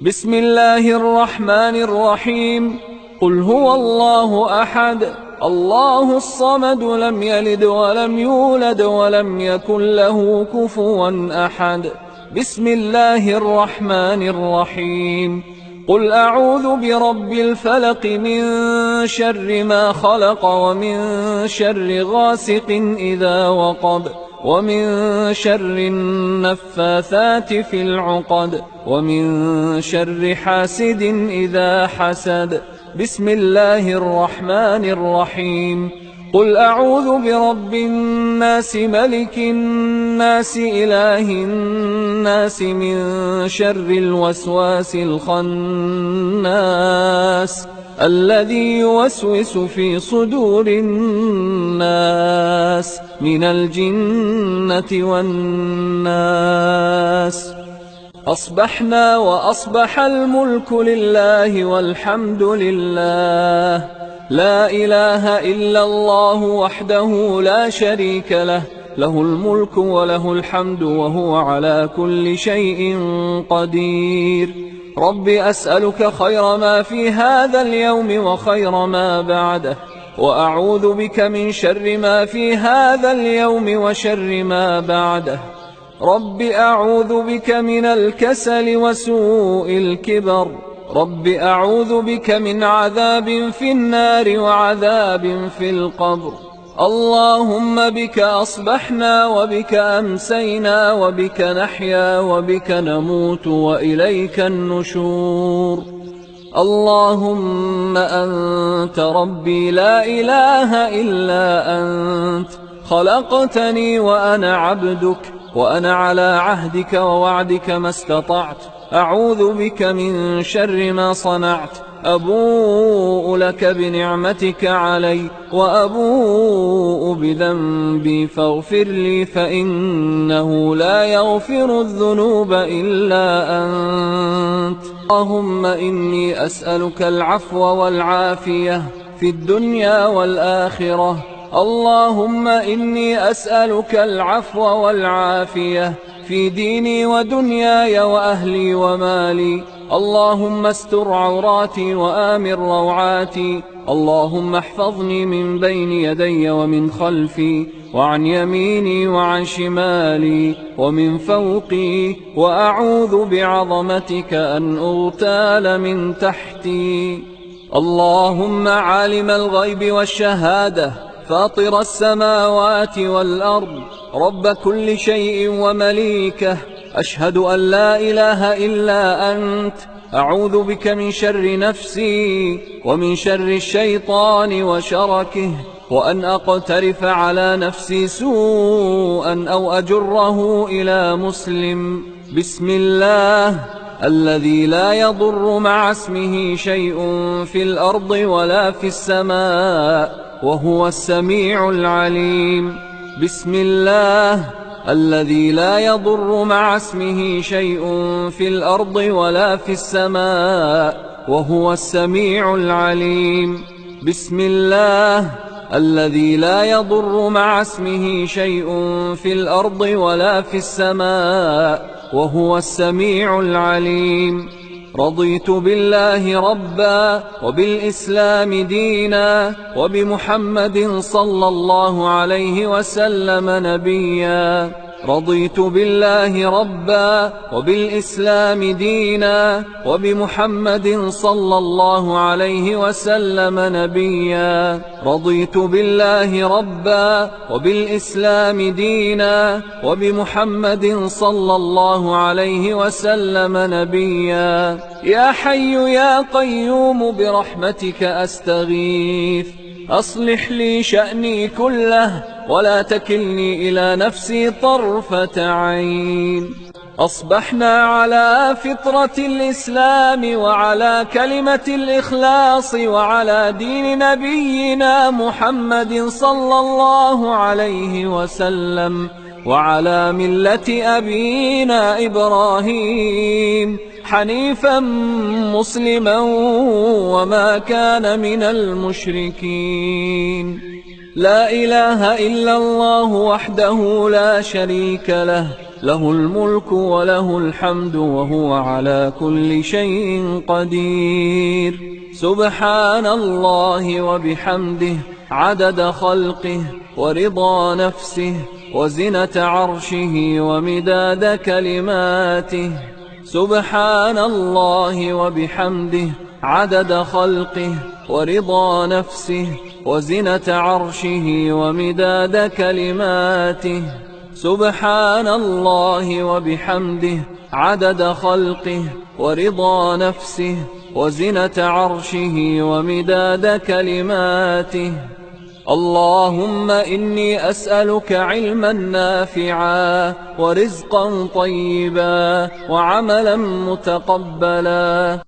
بسم الله الرحمن الرحيم. قل هو الله أحد الله الصمد لم يلد ولم يولد ولم يكن له كفوا أحد. بسم الله الرحمن الرحيم. قل أعوذ برب الفلق من شر ما خلق ومن شر غاسق إذا وقب ومن شر النفاثات في العقد ومن شر حاسد إذا حسد. بسم الله الرحمن الرحيم. قل أعوذ برب الناس ملك الناس إله الناس من شر الوسواس الخناس الذي يوسوس في صدور الناس من الجنة والناس. أصبحنا وأصبح الملك لله والحمد لله، لا إله إلا الله وحده لا شريك له، له الملك وله الحمد وهو على كل شيء قدير. رب أسألك خير ما في هذا اليوم وخير ما بعده، وأعوذ بك من شر ما في هذا اليوم وشر ما بعده. رب أعوذ بك من الكسل وسوء الكبر. رب أعوذ بك من عذاب في النار وعذاب في القبر. اللهم بك أصبحنا وبك أمسينا وبك نحيا وبك نموت وإليك النشور. اللهم أنت ربي لا إله إلا أنت، خلقتني وأنا عبدك، وأنا على عهدك ووعدك ما استطعت. أعوذ بك من شر ما صنعت. أبوء لك بنعمتك علي وأبوء بذنبي فاغفر لي، فإنه لا يغفر الذنوب إلا أنت. اللهم إني أسألك العفو والعافية في الدنيا والآخرة. اللهم إني أسألك العفو والعافية في ديني ودنياي وأهلي ومالي. اللهم استر عوراتي وآمن روعاتي. اللهم احفظني من بين يدي ومن خلفي وعن يميني وعن شمالي ومن فوقي، وأعوذ بعظمتك أن أغتال من تحتي. اللهم عالم الغيب والشهادة، فاطر السماوات والأرض، رب كل شيء ومليكه، أشهد أن لا إله إلا أنت. أعوذ بك من شر نفسي ومن شر الشيطان وشركه، وأن أقترف على نفسي سوءا أو أجره إلى مسلم. بسم الله الذي لا يضر مع اسمه شيء في الأرض ولا في السماء وهو السميع العليم. بسم الله الذي لا يضر مع اسمه شيء في الأرض ولا في السماء وهو السميع العليم. بسم الله الذي لا يضر مع اسمه شيء في الأرض ولا في السماء وهو السميع العليم. رضيت بالله ربا وبالإسلام دينا وبمحمد صلى الله عليه وسلم نبيا. رضيت بالله ربا وبالإسلام دينا وبمحمد صلى الله عليه وسلم نبيا. رضيت بالله ربا وبالإسلام دينا وبمحمد صلى الله عليه وسلم نبيا. يا حي يا قيوم برحمتك أستغيث، أصلح لي شأني كله ولا تكلني إلى نفسي طرفة عين. أصبحنا على فطرة الإسلام وعلى كلمة الإخلاص وعلى دين نبينا محمد صلى الله عليه وسلم وعلى ملة أبينا إبراهيم حنيفا مسلما وما كان من المشركين. لا إله إلا الله وحده لا شريك له، له الملك وله الحمد وهو على كل شيء قدير. سبحان الله وبحمده عدد خلقه ورضا نفسه وزنة عرشه ومداد كلماته. سبحان الله وبحمده عدد خلقه ورضا نفسه وزنة عرشه ومداد كلماته. سبحان الله وبحمده عدد خلقه ورضا نفسه وزنة عرشه ومداد كلماته. اللهم إني أسألك علما نافعا ورزقا طيبا وعملا متقبلا